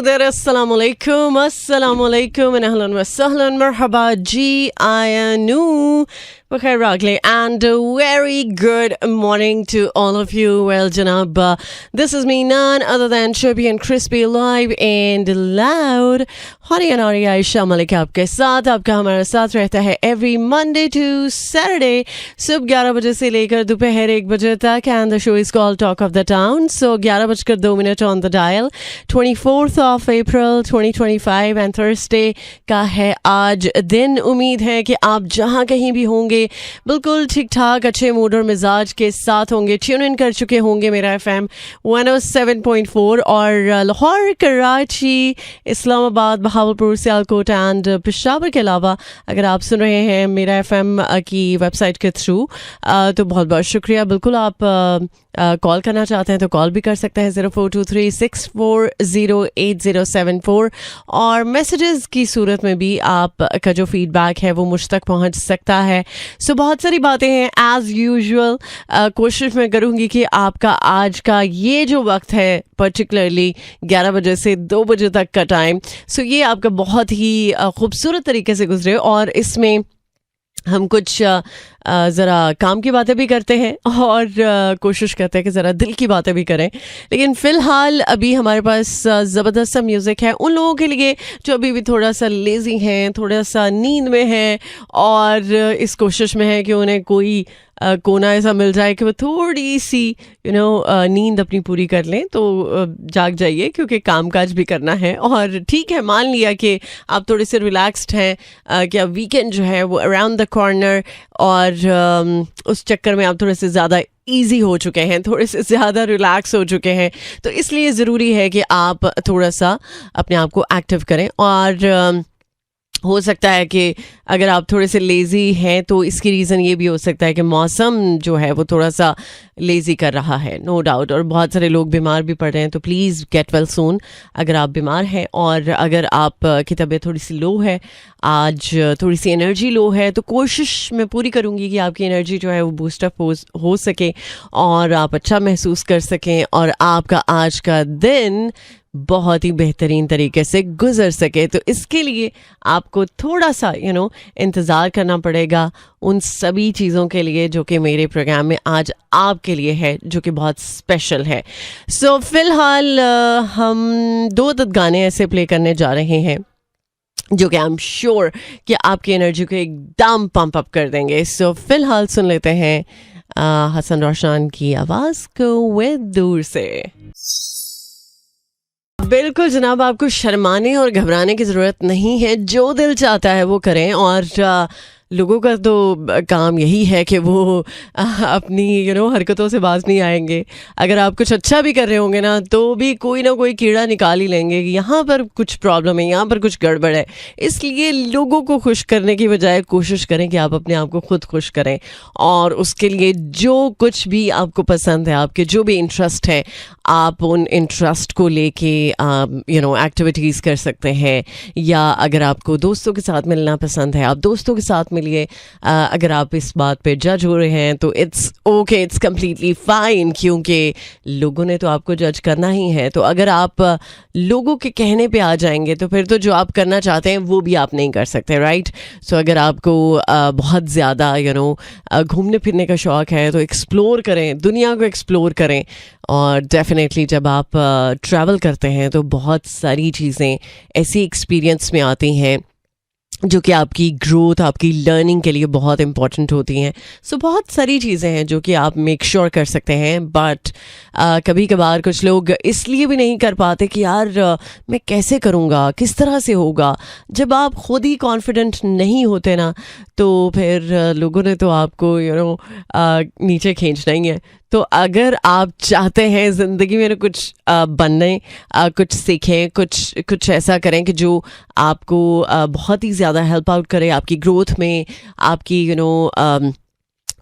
there, assalamualaikum and ahlan wa sahlan, marhaba ji, ayanu, bakhair ragli, and a very good morning to all of you. Well, Janab, this is me, none other than Chubby and Crispy, live and loud. Hori and Ari Aisha Malik आपके साथ, आपका हमारा साथ रहता है every Monday to Saturday, सुबह 11 बजे से लेकर दोपहर 1 बजे तक, and the show is called Talk of the Town. So 11:02 on the dial, 24th of April 2025 and Thursday का है आज दिन. उम्मीद है कि आप जहाँ कहीं भी होंगे बिल्कुल ठीक ठाक अच्छे मूड और मिजाज के साथ होंगे. ट्यून इन कर चुके होंगे मेरा FM 107.4 और लाहौर, कराची, इस्लामाबाद, बहावलपुर, सियालकोट एंड पेशावर के अलावा अगर आप सुन रहे हैं मेरा FM की वेबसाइट के थ्रू तो बहुत बहुत शुक्रिया. बिल्कुल आप कॉल करना चाहते हैं तो कॉल भी कर सकते हैं 0423-640-8074 और मैसेजेस की सूरत में भी आपका जो फीडबैक है वो मुझ तक पहुंच सकता है. सो बहुत सारी बातें हैं एज यूजुअल. कोशिश मैं करूंगी कि आपका आज का ये जो वक्त है पर्टिकुलरली 11 बजे से 2 बजे तक का टाइम, सो ये आपका बहुत ही खूबसूरत तरीके से गुजरे और इसमें हम कुछ ज़रा काम की बातें भी करते हैं और कोशिश करते हैं कि ज़रा दिल की बातें भी करें. लेकिन फ़िलहाल अभी हमारे पास ज़बरदस्त सा म्यूज़िक है उन लोगों के लिए जो अभी भी थोड़ा सा लेज़ी हैं, थोड़ा सा नींद में हैं और इस कोशिश में है कि उन्हें कोई कोना ऐसा मिल जाए कि वो थोड़ी सी नींद अपनी पूरी कर लें. तो जाग जाइए क्योंकि कामकाज भी करना है. और ठीक है, मान लिया कि आप थोड़े से रिलैक्स्ड हैं कि अब वीकेंड जो है वो अराउंड द कॉर्नर और उस चक्कर में आप थोड़े से ज़्यादा ईजी हो चुके हैं, थोड़े से ज़्यादा रिलैक्स हो चुके हैं. तो इसलिए ज़रूरी है कि आप थोड़ा सा अपने आप को एक्टिव करें. और हो सकता है कि अगर आप थोड़े से लेज़ी हैं तो इसकी रीज़न ये भी हो सकता है कि मौसम जो है वो थोड़ा सा लेज़ी कर रहा है, नो डाउट. और बहुत सारे लोग बीमार भी पड़ रहे हैं. तो प्लीज़ गेट वेल सून अगर आप बीमार हैं. और अगर आप की तबीयत थोड़ी सी लो है, आज थोड़ी सी एनर्जी लो है, तो कोशिश मैं पूरी करूँगी कि आपकी एनर्जी जो है वो बूस्टअप हो सके और आप अच्छा महसूस कर सकें और आपका आज का दिन बहुत ही बेहतरीन तरीके से गुजर सके. तो इसके लिए आपको थोड़ा सा इंतज़ार करना पड़ेगा उन सभी चीज़ों के लिए जो कि मेरे प्रोग्राम में आज आपके लिए है, जो कि बहुत स्पेशल है. सो फ़िलहाल हम 2 गाने ऐसे प्ले करने जा रहे हैं जो कि आई एम श्योर कि आपकी एनर्जी को एकदम पंप अप कर देंगे. सो फ़िलहाल सुन लेते हैं हसन रोशन की आवाज़ को वे दूर से. बिल्कुल जनाब, आपको शर्माने और घबराने की ज़रूरत नहीं है. जो दिल चाहता है वो करें. और लोगों का तो काम यही है कि वो अपनी हरकतों से बाज नहीं आएंगे. अगर आप कुछ अच्छा भी कर रहे होंगे ना तो भी कोई ना कोई कीड़ा निकाल ही लेंगे कि यहाँ पर कुछ प्रॉब्लम है, यहाँ पर कुछ गड़बड़ है. इसलिए लोगों को खुश करने की बजाय कोशिश करें कि आप अपने आप को खुद खुश करें. और उसके लिए जो कुछ भी आपको पसंद है, आपके जो भी इंटरेस्ट है, आप उन इंटरेस्ट को लेके एक्टिविटीज़ कर सकते हैं. या अगर आपको दोस्तों के साथ मिलना पसंद है, आप दोस्तों के साथ मिलिए. अगर आप इस बात पे जज हो रहे हैं तो it's okay, it's completely fine, क्योंकि लोगों ने तो आपको जज करना ही है. तो अगर आप लोगों के कहने पे आ जाएंगे तो फिर तो जो आप करना चाहते हैं वो भी आप नहीं कर सकते, राइट. सो अगर आपको बहुत ज़्यादा घूमने फिरने का शौक़ है तो एक्सप्लोर करें, दुनिया को एक्सप्लोर करें. और डेफिनेटली जब आप ट्रैवल करते हैं तो बहुत सारी चीज़ें ऐसी एक्सपीरियंस में आती हैं जो कि आपकी ग्रोथ, आपकी लर्निंग के लिए बहुत इंपॉर्टेंट होती हैं. सो बहुत सारी चीज़ें हैं जो कि आप मेक श्योर कर सकते हैं. बट कभी कभार कुछ लोग इसलिए भी नहीं कर पाते कि यार मैं कैसे करूँगा, किस तरह से होगा. जब आप खुद ही कॉन्फिडेंट नहीं होते ना तो फिर लोगों ने तो आपको नीचे खींचना ही है. तो अगर आप चाहते हैं ज़िंदगी में कुछ बनने, कुछ सीखें, कुछ ऐसा करें कि जो आपको बहुत ही ज़्यादा हेल्प आउट करे आपकी ग्रोथ में, आपकी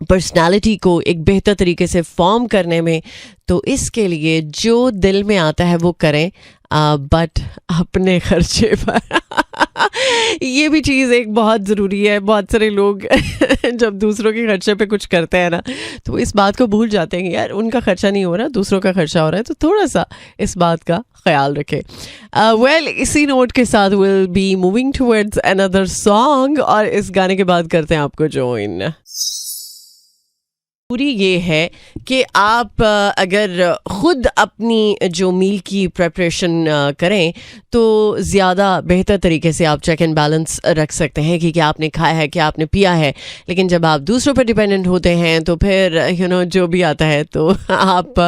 पर्सनालिटी को एक बेहतर तरीके से फॉर्म करने में, तो इसके लिए जो दिल में आता है वो करें. बट अपने खर्चे पर ये भी चीज़ एक बहुत ज़रूरी है। बहुत सारे लोग जब दूसरों के खर्चे पे कुछ करते हैं ना, तो इस बात को भूल जाते हैं कि यार उनका खर्चा नहीं हो रहा, दूसरों का खर्चा हो रहा है, तो थोड़ा सा इस बात का ख्याल रखें। वेल, इसी नोट के साथ will be moving towards another song, और इस गाने के बाद करते हैं आपको ज्वाइन। पूरी ये है कि आप अगर ख़ुद अपनी जो मील की प्रिपरेशन करें तो ज़्यादा बेहतर तरीके से आप चेक एंड बैलेंस रख सकते हैं कि क्या आपने खाया है, क्या आपने पिया है। लेकिन जब आप दूसरों पर डिपेंडेंट होते हैं तो फिर जो भी आता है तो आप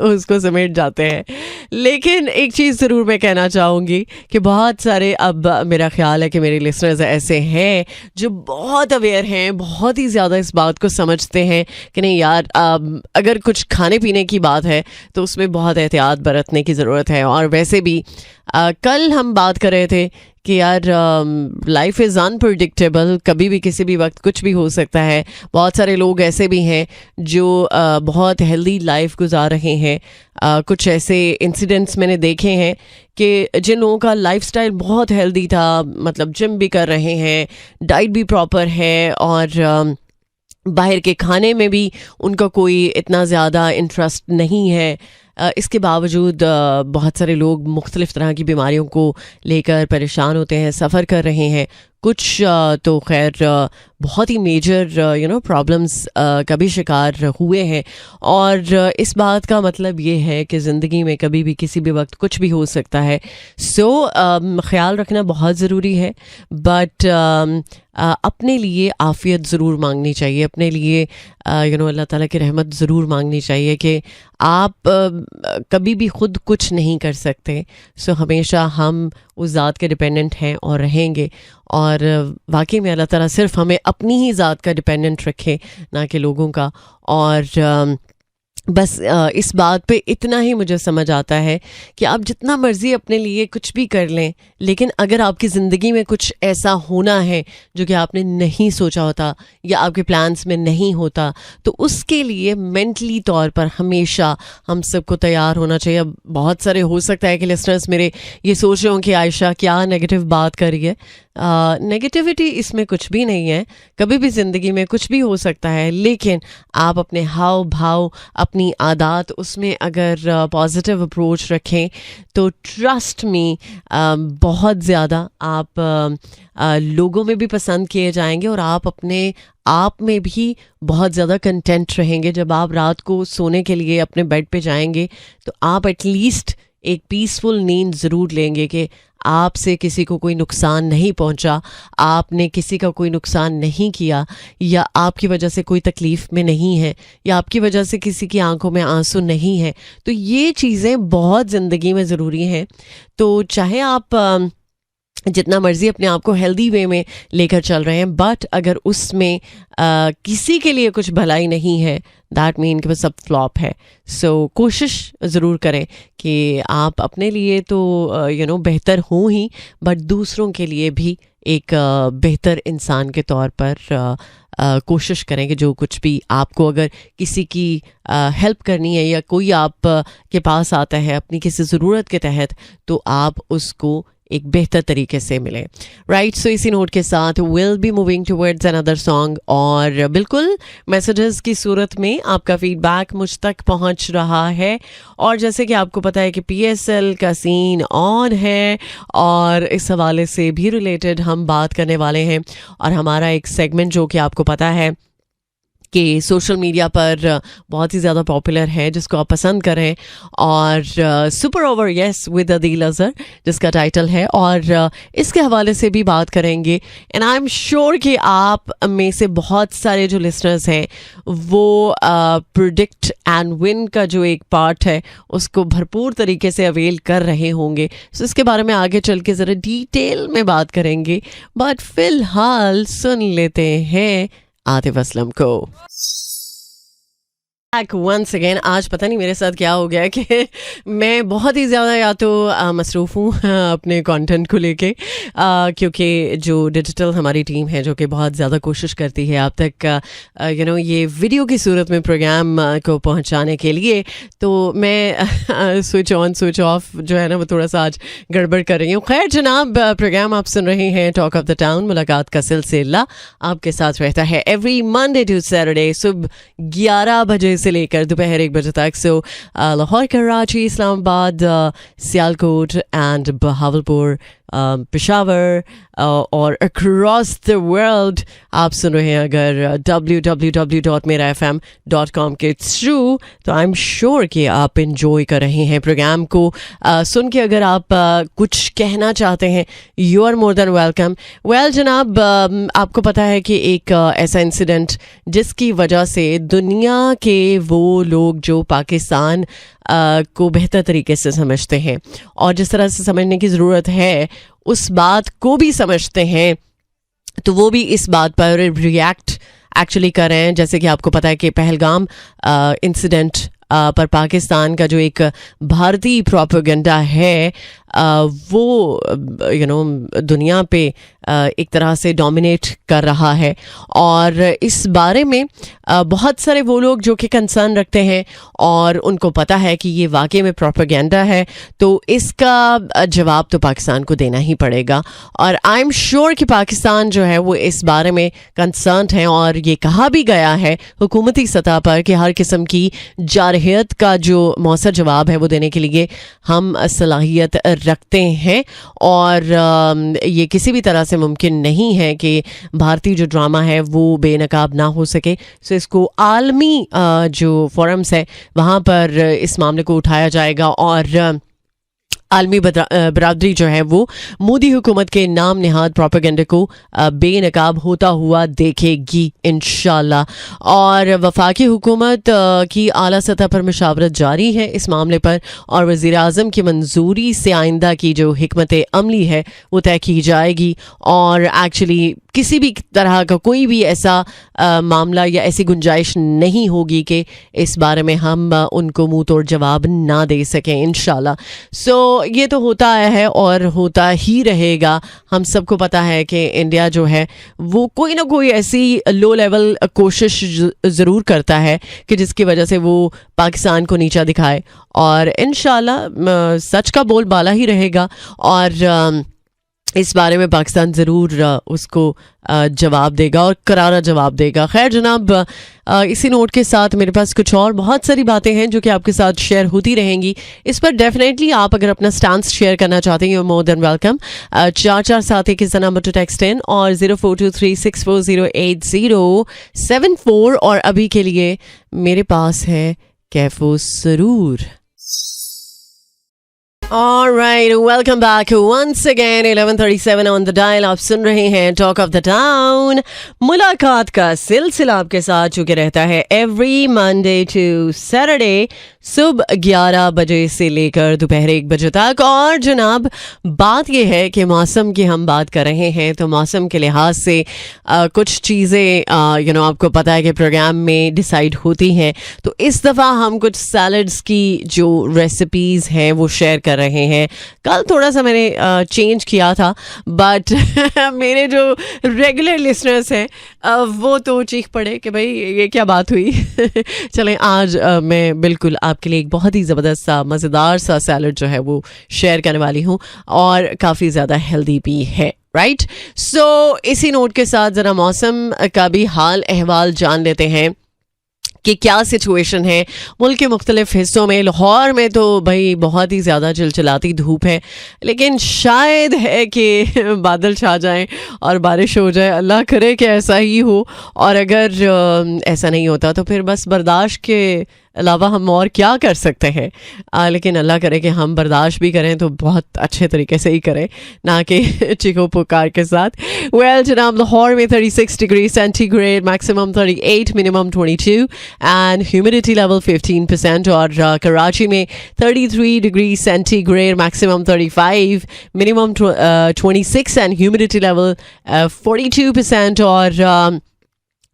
उसको समेट जाते हैं। लेकिन एक चीज़ ज़रूर मैं कहना चाहूँगी कि बहुत सारे, अब मेरा ख्याल है कि मेरे लिसनर्स ऐसे हैं जो बहुत अवेयर हैं, बहुत ही ज़्यादा इस बात को समझते हैं कि नहीं यार, अगर कुछ खाने पीने की बात है तो उसमें बहुत एहतियात बरतने की ज़रूरत है। और वैसे भी कल हम बात कर रहे थे कि यार लाइफ इज़ अनप्रडिक्टेबल, कभी भी किसी भी वक्त कुछ भी हो सकता है। बहुत सारे लोग ऐसे भी हैं जो बहुत हेल्दी लाइफ गुजार रहे हैं। कुछ ऐसे इंसिडेंट्स मैंने देखे हैं कि जिन लोगों का लाइफस्टाइल बहुत हेल्दी था, मतलब जिम भी कर रहे हैं, डाइट भी प्रॉपर है, और बाहर के खाने में भी उनका कोई इतना ज़्यादा इंटरेस्ट नहीं है। इसके बावजूद बहुत सारे लोग मुख्तलिफ़ तरह की बीमारियों को लेकर परेशान होते हैं, सफ़र कर रहे हैं। कुछ तो खैर बहुत ही मेजर प्रॉब्लम्स का भी शिकार हुए हैं। और इस बात का मतलब ये है कि ज़िंदगी में कभी भी किसी भी वक्त कुछ भी हो सकता है। सो ख्याल रखना बहुत ज़रूरी है, बट अपने लिए आफ़ियत ज़रूर मांगनी चाहिए, अपने लिए अल्लाह ताला की रहमत ज़रूर मांगनी चाहिए कि आप कभी भी ख़ुद कुछ नहीं कर सकते। सो हमेशा हम उस ज़ात के डिपेंडेंट हैं और रहेंगे। और वाकई में अल्लाह ताला सिर्फ हमें अपनी ही ज़ात का डिपेंडेंट रखे, ना कि लोगों का। और बस इस बात पे इतना ही मुझे समझ आता है कि आप जितना मर्ज़ी अपने लिए कुछ भी कर लें, लेकिन अगर आपकी ज़िंदगी में कुछ ऐसा होना है जो कि आपने नहीं सोचा होता या आपके प्लान्स में नहीं होता, तो उसके लिए मेंटली तौर पर हमेशा हम सबको तैयार होना चाहिए। अब बहुत सारे हो सकता है कि लिसनर्स मेरे ये सोच रहे हों कि आयशा क्या नेगेटिव बात कर रही है। नेगेटिविटी इसमें कुछ भी नहीं है, कभी भी ज़िंदगी में कुछ भी हो सकता है, लेकिन आप अपने हाव भाव, अपनी आदत, उसमें अगर पॉजिटिव अप्रोच रखें तो ट्रस्ट मी बहुत ज़्यादा आप लोगों में भी पसंद किए जाएंगे, और आप अपने आप में भी बहुत ज़्यादा कंटेंट रहेंगे। जब आप रात को सोने के लिए अपने बेड पे जाएंगे तो आप एटलीस्ट एक पीसफुल नींद ज़रूर लेंगे कि आपसे किसी को कोई नुकसान नहीं पहुंचा, आपने किसी का कोई नुकसान नहीं किया, या आपकी वजह से कोई तकलीफ़ में नहीं है, या आपकी वजह से किसी की आंखों में आंसू नहीं है। तो ये चीज़ें बहुत ज़िंदगी में ज़रूरी हैं। तो चाहे आप जितना मर्ज़ी अपने आप को हेल्दी वे में लेकर चल रहे हैं, बट अगर उसमें किसी के लिए कुछ भलाई नहीं है, दैट मीन कि वो सब फ्लॉप है। सो कोशिश ज़रूर करें कि आप अपने लिए तो बेहतर हों ही, बट दूसरों के लिए भी एक बेहतर इंसान के तौर पर कोशिश करें कि जो कुछ भी आपको, अगर किसी की हेल्प करनी है या कोई आप के पास आता है अपनी किसी ज़रूरत के तहत, तो आप उसको एक बेहतर तरीके से मिले। राइट, सो इसी नोट के साथ will be moving towards another song, और बिल्कुल मैसेजेस की सूरत में आपका फीडबैक मुझ तक पहुंच रहा है। और जैसे कि आपको पता है कि PSL का सीन ऑन है, और इस हवाले से भी रिलेटेड हम बात करने वाले हैं। और हमारा एक सेगमेंट जो कि आपको पता है कि सोशल मीडिया पर बहुत ही ज़्यादा पॉपुलर है, जिसको आप पसंद करें, और super over yes with Adeel Azhar जिसका टाइटल है, और इसके हवाले से भी बात करेंगे। एंड आई एम श्योर कि आप में से बहुत सारे जो लिसनर्स हैं वो प्रेडिक्ट एंड विन का जो एक पार्ट है उसको भरपूर तरीके से अवेल कर रहे होंगे। सो इसके बारे में आगे चल के ज़रा डिटेल में बात करेंगे, बट फ़िलहाल सुन लेते हैं आतिफ असलम को। Back once again. आज पता नहीं मेरे साथ क्या हो गया कि मैं बहुत ही ज़्यादा या तो मसरूफ़ हूँ अपने कंटेंट को लेके, क्योंकि जो डिजिटल हमारी टीम है जो कि बहुत ज़्यादा कोशिश करती है आप तक ये वीडियो की सूरत में प्रोग्राम को पहुँचाने के लिए, तो मैं स्विच ऑन स्विच ऑफ जो है ना वो थोड़ा सा आज गड़बड़ कर रही हूँ। खैर जनाब, प्रोग्राम आप सुन रहे हैं टॉक ऑफ द टाउन, मुलाकात का सिलसिला आपके साथ रहता है एवरी मंडे टू सैटरडे सुबह 11 बजे से लेकर दोपहर 1 बजे तक। सो लाहौर, कराची, इस्लामाबाद, सियालकोट एंड बहावलपुर, पेशावर और अक्रॉस द वर्ल्ड आप सुन रहे हैं अगर www.merafm.com के थ्रू, तो आई एम श्योर कि आप इंजॉय कर रहे हैं प्रोग्राम को सुन के। अगर आप कुछ कहना चाहते हैं, you are more than welcome. Well जनाब, आपको पता है कि एक ऐसा इंसिडेंट जिसकी वजह से दुनिया के वो लोग जो पाकिस्तान को बेहतर तरीके से समझते हैं और जिस तरह से समझने की ज़रूरत है उस बात को भी समझते हैं, तो वो भी इस बात पर रिएक्ट एक्चुअली कर रहे हैं। जैसे कि आपको पता है कि पहलगाम इंसिडेंट पर पाकिस्तान का जो एक भारतीय प्रोपेगेंडा है वो दुनिया पे एक तरह से डोमिनेट कर रहा है, और इस बारे में बहुत सारे वो लोग जो कि कंसर्न रखते हैं और उनको पता है कि ये वाकई में प्रोपेगेंडा है, तो इसका जवाब तो पाकिस्तान को देना ही पड़ेगा। और आई एम श्योर कि पाकिस्तान जो है वो इस बारे में कंसर्न है, और ये कहा भी गया है हुकूमती सतह पर कि हर किस्म की जारहियत का जो मौसर जवाब है वो देने के लिए हम सलाहियत रखते हैं, और ये किसी भी तरह से मुमकिन नहीं है कि भारतीय जो ड्रामा है वो बेनकाब ना हो सके। सो इसको आलमी जो फोरम्स है वहाँ पर इस मामले को उठाया जाएगा, और आलमी बरादरी जो है वो मोदी हुकूमत के नाम निहाद प्रोपेगेंडा को बेनकाब होता हुआ देखेगी इंशाल्लाह। और वफाकी हुकूमत की आला सतह पर मशावरत जारी है इस मामले पर, और वज़ीर आज़म की मंजूरी से आइंदा की जो हिकमत अमली है वो तय की जाएगी, और एक्चुअली किसी भी तरह का कोई भी ऐसा मामला या ऐसी गुंजाइश नहीं होगी कि इस बारे में हम उनको मुंह तोड़ जवाब ना दे सकें इंशाल्लाह। सो ये तो होता आया है और होता ही रहेगा। हम सबको पता है कि इंडिया जो है वो कोई ना कोई ऐसी लो लेवल कोशिश ज़रूर करता है कि जिसकी वजह से वो पाकिस्तान को नीचा दिखाए, और इंशाल्लाह सच का बोलबाला ही रहेगा, और इस बारे में पाकिस्तान ज़रूर उसको जवाब देगा और करारा जवाब देगा। खैर जनाब, इसी नोट के साथ मेरे पास कुछ और बहुत सारी बातें हैं जो कि आपके साथ शेयर होती रहेंगी। इस पर डेफिनेटली आप अगर अपना स्टांस शेयर करना चाहते हैं, यू मोर देन वेलकम। 4471 इस नंबर टू टेक्स्ट इन, और 0423640874। और अभी के लिए मेरे पास है कैफो सरूर। Alright, welcome back once again. 11:37 on the dial. आप सुन रहे हैं टॉक ऑफ द टाउन, मुलाकात का सिलसिला आपके साथ चुके रहता है एवरी मंडे टू सैटरडे सुबह 11 बजे से लेकर दोपहर 1 बजे तक। और जनाब, बात यह है कि मौसम की हम बात कर रहे हैं, तो मौसम के लिहाज से कुछ चीज़ें आपको पता है कि प्रोग्राम में डिसाइड होती हैं। तो इस दफ़ा हम कुछ सैलड्स की जो रेसिपीज़ हैं वो शेयर कर रहे हैं। कल थोड़ा सा मैंने चेंज किया था, बट मेरे जो रेगुलर लिसनर्स हैं वो तो चीख पड़े कि भाई ये क्या बात हुई। चलें, आज मैं बिल्कुल आपके लिए एक बहुत ही ज़बरदस्त सा मज़ेदार सा सैलड जो है वो शेयर करने वाली हूँ, और काफ़ी ज़्यादा हेल्दी भी है। राइट, सो इसी नोट के साथ ज़रा मौसम का भी हाल अहवाल जान लेते हैं कि क्या सिचुएशन है मुल्क के मुख्तलिफ हिस्सों में। लाहौर में तो भाई बहुत ही ज़्यादा चिलचिलाती धूप है, लेकिन शायद है कि बादल छा जाएं और बारिश हो जाए। अल्लाह करे कि ऐसा ही हो, और अगर ऐसा नहीं होता तो फिर बस बर्दाश्त के अलावा हम और क्या कर सकते हैं। लेकिन अल्लाह करे कि हम बर्दाश्त भी करें तो बहुत अच्छे तरीके से ही करें, ना कि चिको पुकार के साथ। वेल जनाब, लाहौर में 36 degree centigrade, maximum 38, minimum 22, and humidity level 15%। और कराची में 33 degree centigrade, maximum 35, minimum 26, and humidity level 42%। और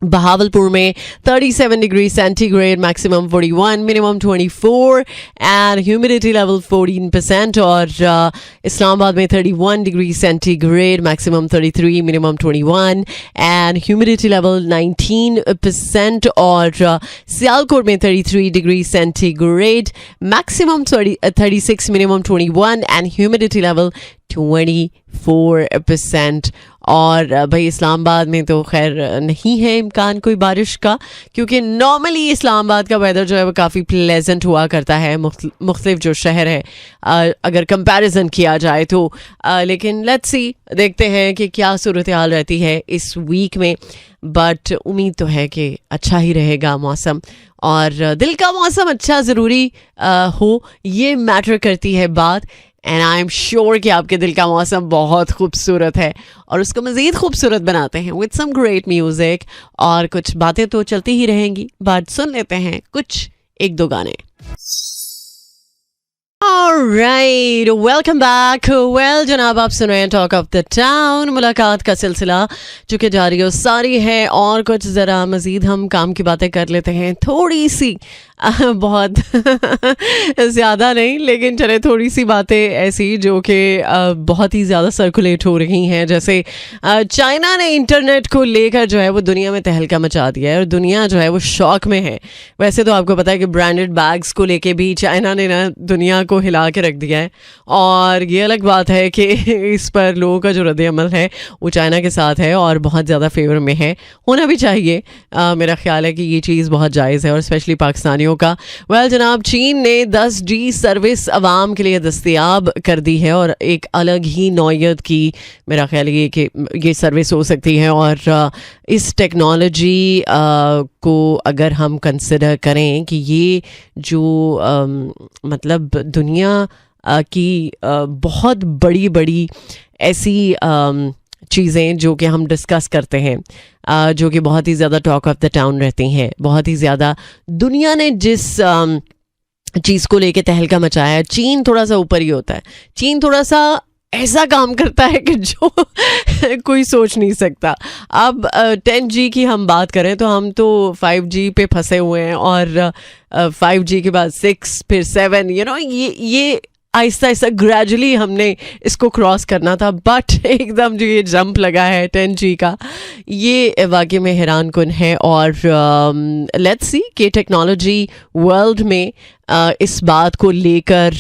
बहावलपुर में 37 degree centigrade, maximum 41, minimum 24 and humidity level 14%। और इस्लामाबाद में 31 degree centigrade, maximum 33, minimum 21 and humidity level 19%। और सियालकोट में 33 degree centigrade, maximum 36, minimum 21 and humidity level 24%। और भाई इस्लामाबाद में तो खैर नहीं है इम्कान कोई बारिश का, क्योंकि नॉर्मली इस्लामाबाद का वेदर जो है वो काफ़ी प्लेजेंट हुआ करता है मुख्तलिफ जो शहर है अगर कंपैरिजन किया जाए तो। लेकिन लेट्स सी, देखते हैं कि क्या सूरत हाल रहती है इस वीक में। बट उम्मीद तो है कि अच्छा ही रहेगा मौसम, और दिल का मौसम अच्छा ज़रूरी हो, ये मैटर करती है बात। एंड आई एम श्योर कि आपके दिल का मौसम बहुत खूबसूरत है, और उसको मज़ीद खूबसूरत बनाते हैं विद सम ग्रेट म्यूज़िक। और कुछ बातें तो चलती ही रहेंगी, बट सुन लेते हैं कुछ एक दो गाने। Alright, welcome back. Well, जनाब आप सुन रहे हैं टॉक ऑफ द टाउन, मुलाकात का सिलसिला चूँकि जारी और सारी है, और कुछ ज़रा मज़ीद हम काम की बातें कर लेते हैं, थोड़ी सी बहुत ज़्यादा नहीं, लेकिन चले थोड़ी सी बातें ऐसी जो कि बहुत ही ज़्यादा सर्कुलेट हो रही हैं। जैसे चाइना ने इंटरनेट को लेकर जो है वो दुनिया में तहलका मचा दिया है, और दुनिया जो है वो शॉक में है। वैसे तो आपको पता है कि ब्रांडेड बैग्स को लेके भी चाइना ने ना दुनिया को हिला के रख दिया है, और ये अलग बात है कि इस पर लोगों का जो रद्द-ए-अमल है वो चाइना के साथ है और बहुत ज़्यादा फेवर में है, होना भी चाहिए। मेरा ख्याल है कि ये चीज़ बहुत जायज़ है, और स्पेशली पाकिस्तानियों का। वेल जनाब, चीन ने 10G सर्विस अवाम के लिए दस्तयाब कर दी है, और एक अलग ही नौयत की मेरा ख्याल है कि ये सर्विस हो सकती है। और इस टेक्नोलॉजी को अगर हम कंसिडर करें कि ये जो मतलब दुनिया की बहुत बड़ी बड़ी ऐसी चीज़ें जो कि हम डिस्कस करते हैं, जो कि बहुत ही ज़्यादा टॉक ऑफ द टाउन रहती हैं, बहुत ही ज़्यादा दुनिया ने जिस चीज़ को लेके तहलका मचाया है, चीन थोड़ा सा ऊपर ही होता है। चीन थोड़ा सा ऐसा काम करता है कि जो कोई सोच नहीं सकता। अब 10G की हम बात करें तो हम तो 5G पे फंसे हुए हैं, और 5G के बाद 6 फिर 7, ये आहिस्ता आहिस्ता ग्रेजुअली हमने इसको क्रॉस करना था। बट एकदम जो ये जंप लगा है 10G का, ये वाकई में हैरान कुन है। और लेट्स सी कि टेक्नोलॉजी वर्ल्ड में इस बात को लेकर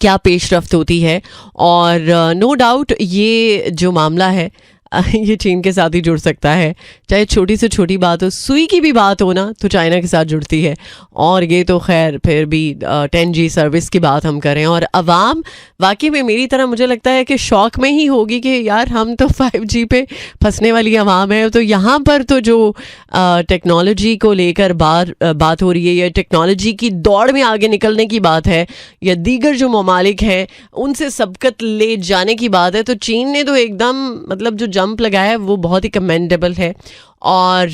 क्या पेशरफ्त होती है। और नो डाउट ये जो मामला है ये चीन के साथ ही जुड़ सकता है, चाहे छोटी से छोटी बात हो, सुई की भी बात हो ना तो चाइना के साथ जुड़ती है। और ये तो खैर फिर भी 10G सर्विस की बात हम करें, और अवाम वाकई में मेरी तरह मुझे लगता है कि शौक में ही होगी कि यार हम तो 5G पे फंसने वाली अवाम है। तो यहाँ पर तो जो टेक्नोलॉजी को लेकर बात हो रही है, या टेक्नोलॉजी की दौड़ में आगे निकलने की बात है, या दीगर जो ममालिक हैं उनसे सबकत ले जाने की बात है, तो चीन ने तो एकदम मतलब जो जंप लगाया है वो बहुत ही कमेंडेबल है। और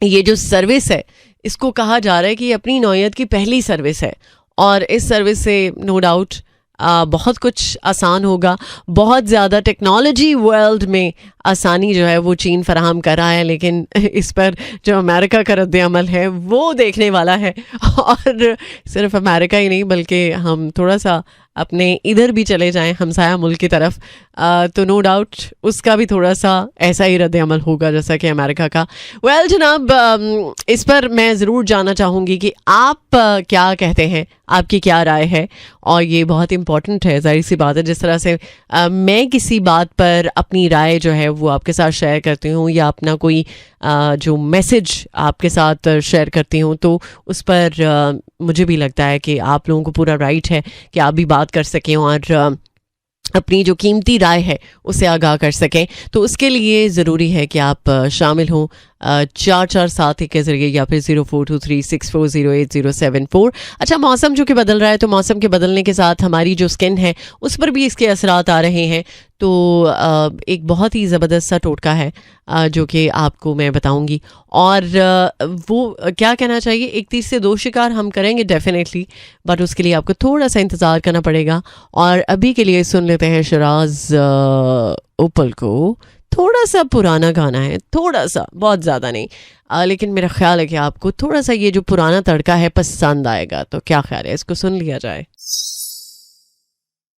ये जो सर्विस है इसको कहा जा रहा है कि ये अपनी नौयत की पहली सर्विस है, और इस सर्विस से नो डाउट बहुत कुछ आसान होगा। बहुत ज़्यादा टेक्नोलॉजी वर्ल्ड में आसानी जो है वो चीन फराहम कर रहा है, लेकिन इस पर जो अमेरिका का रद्द-ए-अमल है वो देखने वाला है। और सिर्फ अमेरिका ही नहीं बल्कि हम थोड़ा सा अपने इधर भी चले जाएं हमसाया मुल्क की तरफ, तो नो डाउट उसका भी थोड़ा सा ऐसा ही रद्द-ए-अमल होगा जैसा कि अमेरिका का। वेल जनाब, इस पर मैं ज़रूर जानना चाहूँगी कि आप क्या कहते हैं, आपकी क्या राय है। और ये बहुत इम्पॉर्टेंट है, ज़ाहिर सी बात है। जिस तरह से मैं किसी बात पर अपनी राय जो है वो आपके साथ शेयर करती हूँ, या अपना कोई जो मैसेज आपके साथ शेयर करती हूँ, तो उस पर मुझे भी लगता है कि आप लोगों को पूरा राइट है कि आप भी बात कर सकें और अपनी जो कीमती राय है उसे आगाह कर सकें। तो उसके लिए ज़रूरी है कि आप शामिल हों 447 के ज़रिए, या फिर 0423640807। अच्छा, मौसम जो कि बदल रहा है, तो मौसम के बदलने के साथ हमारी जो स्किन है उस पर भी इसके असरात आ रहे हैं। तो एक बहुत ही ज़बरदस्त सा टोटका है जो कि आपको मैं बताऊंगी। और वो क्या कहना चाहिए, 1 तीर से 2 शिकार हम करेंगे डेफिनेटली, बट उसके लिए आपको थोड़ा सा इंतज़ार करना पड़ेगा। और अभी के लिए सुन लेते हैं शराज ओपल को थोड़ा सा पुराना गाना है, थोड़ा सा, बहुत ज़्यादा नहीं। लेकिन मेरा ख्याल है कि आपको थोड़ा सा ये जो पुराना तड़का है पसंद आएगा, तो क्या ख्याल है, इसको सुन लिया जाए।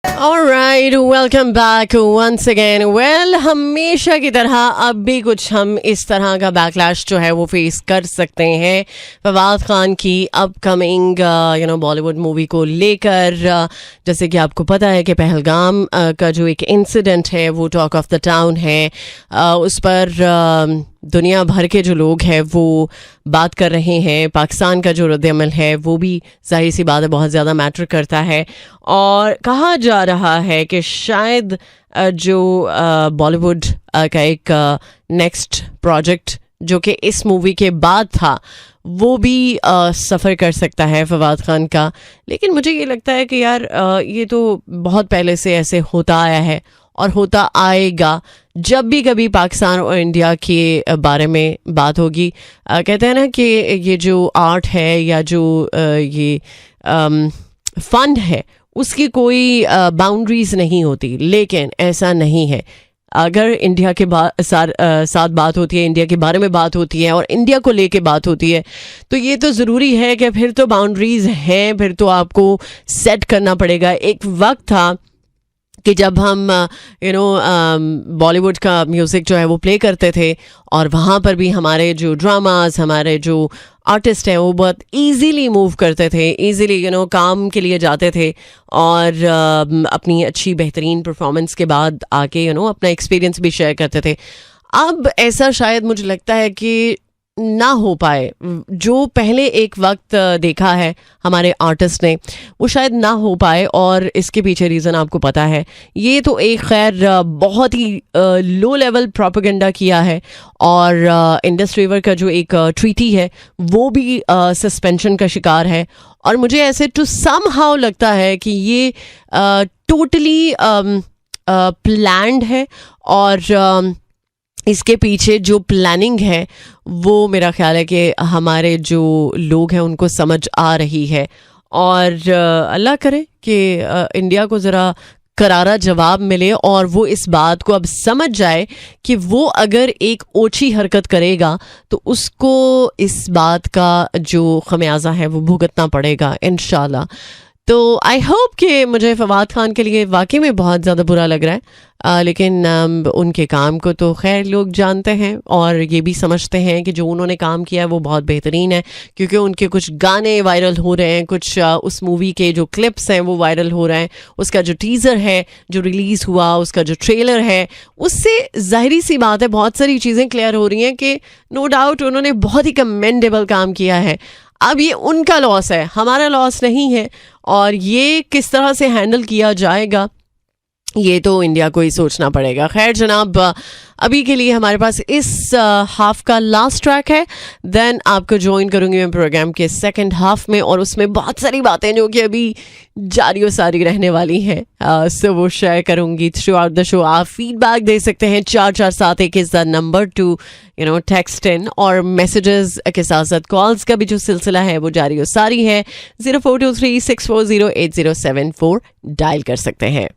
Alright, welcome back once again. Well, हमेशा की तरह अब भी कुछ हम इस तरह का बैकलैश जो है वो फेस कर सकते हैं फवाद खान की अपकमिंग बॉलीवुड मूवी को लेकर। जैसे कि आपको पता है कि पहलगाम का जो एक इंसिडेंट है वो टॉक ऑफ द टाउन है। उस पर दुनिया भर के जो लोग हैं वो बात कर रहे हैं। पाकिस्तान का जो रद्द-ए-अमल है वो भी जाहिर सी बात है बहुत ज़्यादा मैटर करता है, और कहा जा रहा है कि शायद जो बॉलीवुड का एक नेक्स्ट प्रोजेक्ट जो कि इस मूवी के बाद था वो भी सफ़र कर सकता है फवाद खान का। लेकिन मुझे ये लगता है कि यार ये तो बहुत पहले से ऐसे होता आया है और होता आएगा। जब भी कभी पाकिस्तान और इंडिया के बारे में बात होगी, कहते हैं ना कि ये जो आर्ट है या जो ये फन है उसकी कोई बाउंड्रीज नहीं होती, लेकिन ऐसा नहीं है। अगर इंडिया के साथ बात होती है, इंडिया के बारे में बात होती है और इंडिया को लेके बात होती है, तो ये तो ज़रूरी है कि फिर तो बाउंड्रीज हैं, फिर तो आपको सेट करना पड़ेगा। एक वक्त था कि जब हम बॉलीवुड का म्यूज़िक जो है वो प्ले करते थे, और वहाँ पर भी हमारे जो ड्रामाज, हमारे जो आर्टिस्ट हैं वो बहुत इजीली मूव करते थे, इजीली काम के लिए जाते थे, और अपनी अच्छी बेहतरीन परफॉर्मेंस के बाद आके अपना एक्सपीरियंस भी शेयर करते थे। अब ऐसा शायद मुझे लगता है कि ना हो पाए। जो पहले एक वक्त देखा है हमारे आर्टिस्ट ने वो शायद ना हो पाए, और इसके पीछे रीज़न आपको पता है। ये तो एक खैर बहुत ही लो लेवल प्रोपेगेंडा किया है, और इंडस रिवर का जो एक ट्रीटी है वो भी सस्पेंशन का शिकार है। और मुझे ऐसे टू सम हाउ लगता है कि ये टोटली प्लान्ड है, और इसके पीछे जो प्लानिंग है वो मेरा ख्याल है कि हमारे जो लोग हैं उनको समझ आ रही है। और अल्लाह करे कि इंडिया को ज़रा करारा जवाब मिले और वो इस बात को अब समझ जाए कि वो अगर एक ओछी हरकत करेगा तो उसको इस बात का जो खमियाजा है वो भुगतना पड़ेगा इंशाल्लाह। तो आई होप कि मुझे फवाद खान के लिए वाकई में बहुत ज़्यादा बुरा लग रहा है, लेकिन उनके काम को तो खैर लोग जानते हैं और ये भी समझते हैं कि जो उन्होंने काम किया है वो बहुत बेहतरीन है, क्योंकि उनके कुछ गाने वायरल हो रहे हैं, कुछ उस मूवी के जो क्लिप्स हैं वो वायरल हो रहे हैं, उसका जो टीज़र है जो रिलीज़ हुआ, उसका जो ट्रेलर है, उससे जाहिर सी बात है बहुत सारी चीज़ें क्लियर हो रही हैं कि नो डाउट उन्होंने बहुत ही कमेंडेबल काम किया है। अब ये उनका लॉस है, हमारा लॉस नहीं है, और ये किस तरह से हैंडल किया जाएगा ये तो इंडिया को ही सोचना पड़ेगा। खैर जनाब, अभी के लिए हमारे पास इस हाफ का लास्ट ट्रैक है, देन आपको ज्वाइन करूंगी मैं प्रोग्राम के सेकंड हाफ में, और उसमें बहुत सारी बातें जो कि अभी जारी और सारी रहने वाली हैं, सो वो शेयर करूंगी थ्रू आउट द शो। आप फीडबैक दे सकते हैं 4471 is the number two text in, और मैसेजेस के साथ साथ कॉल्स का भी जो सिलसिला है वो जारी और सारी है। 0423640807 डायल कर सकते हैं।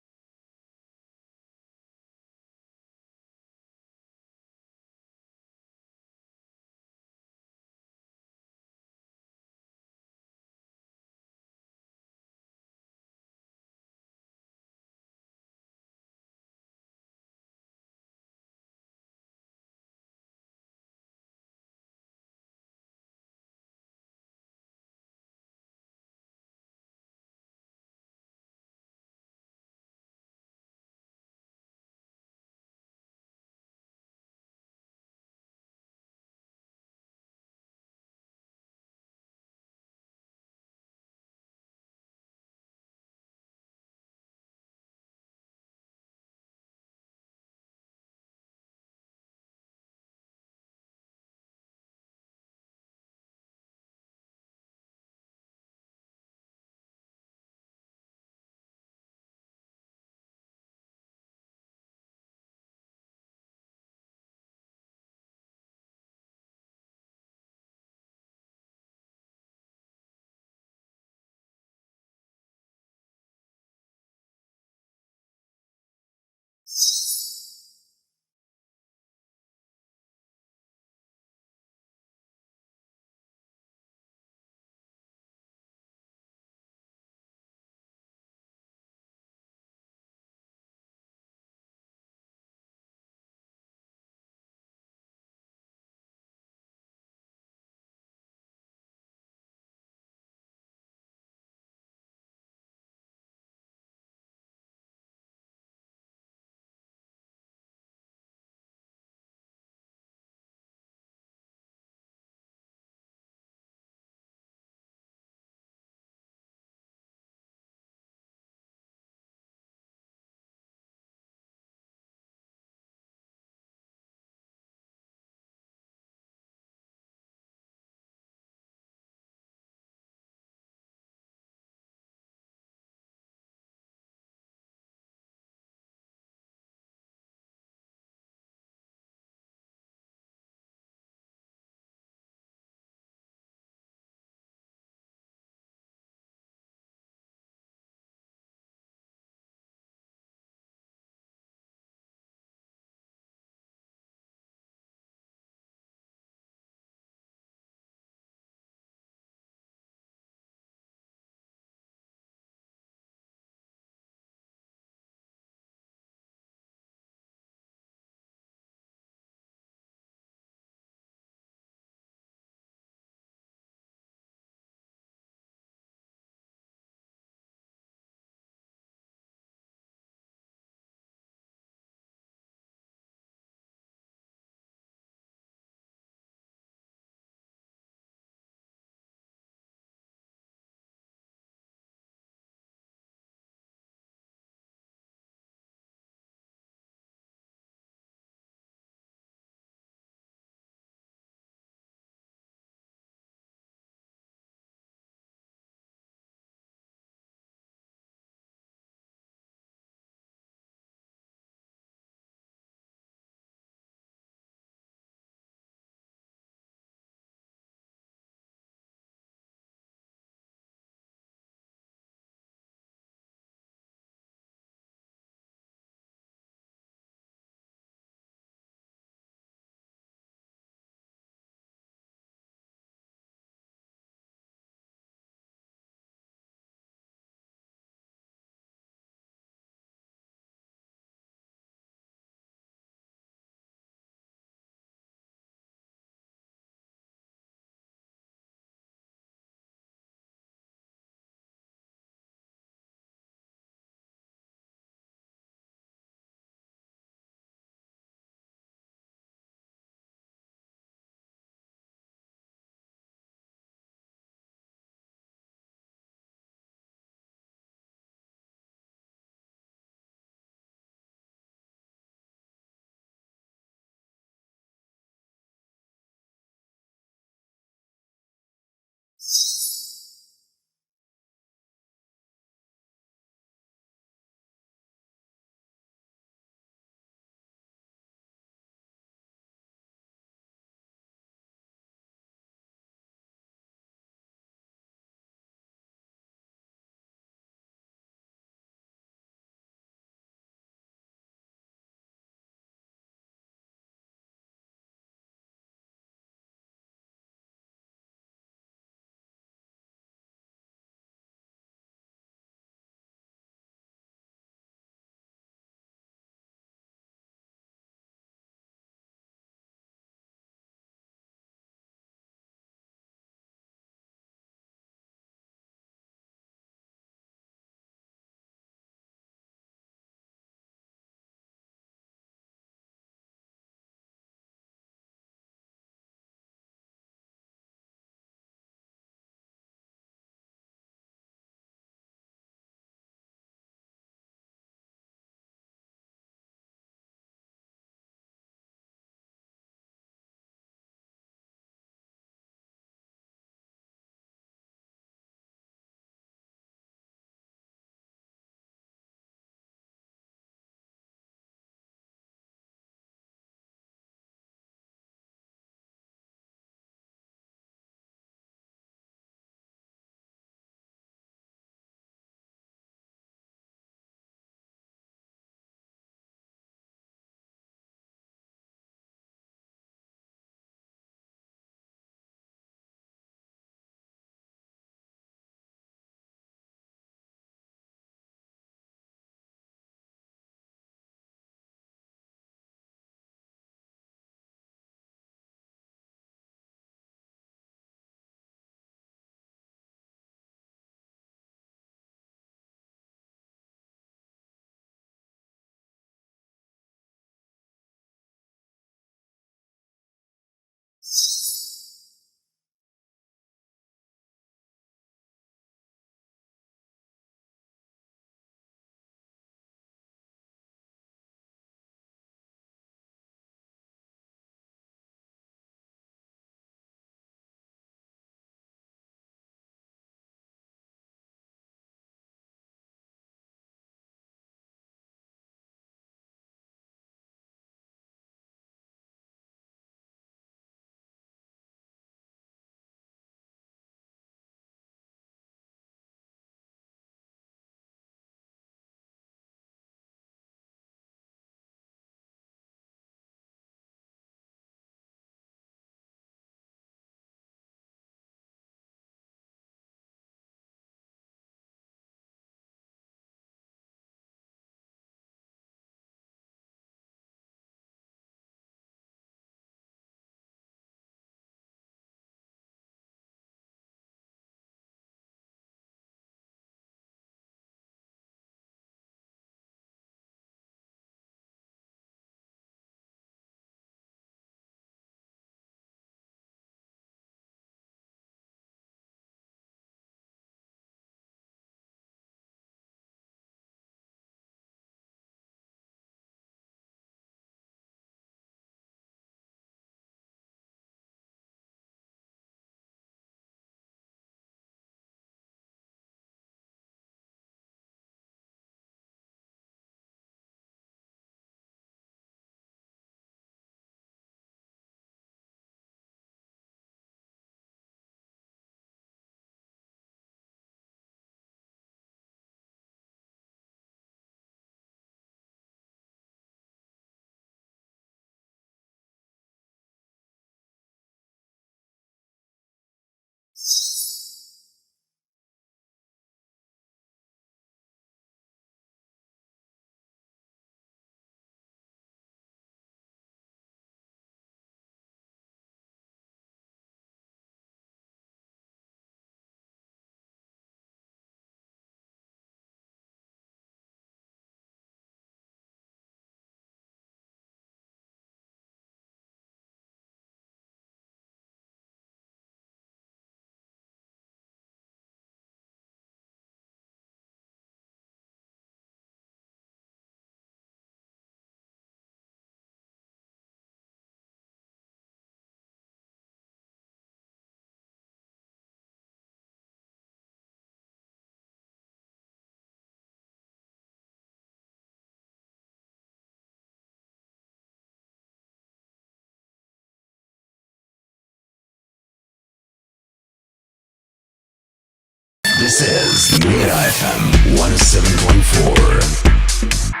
This is Mira FM 107.4.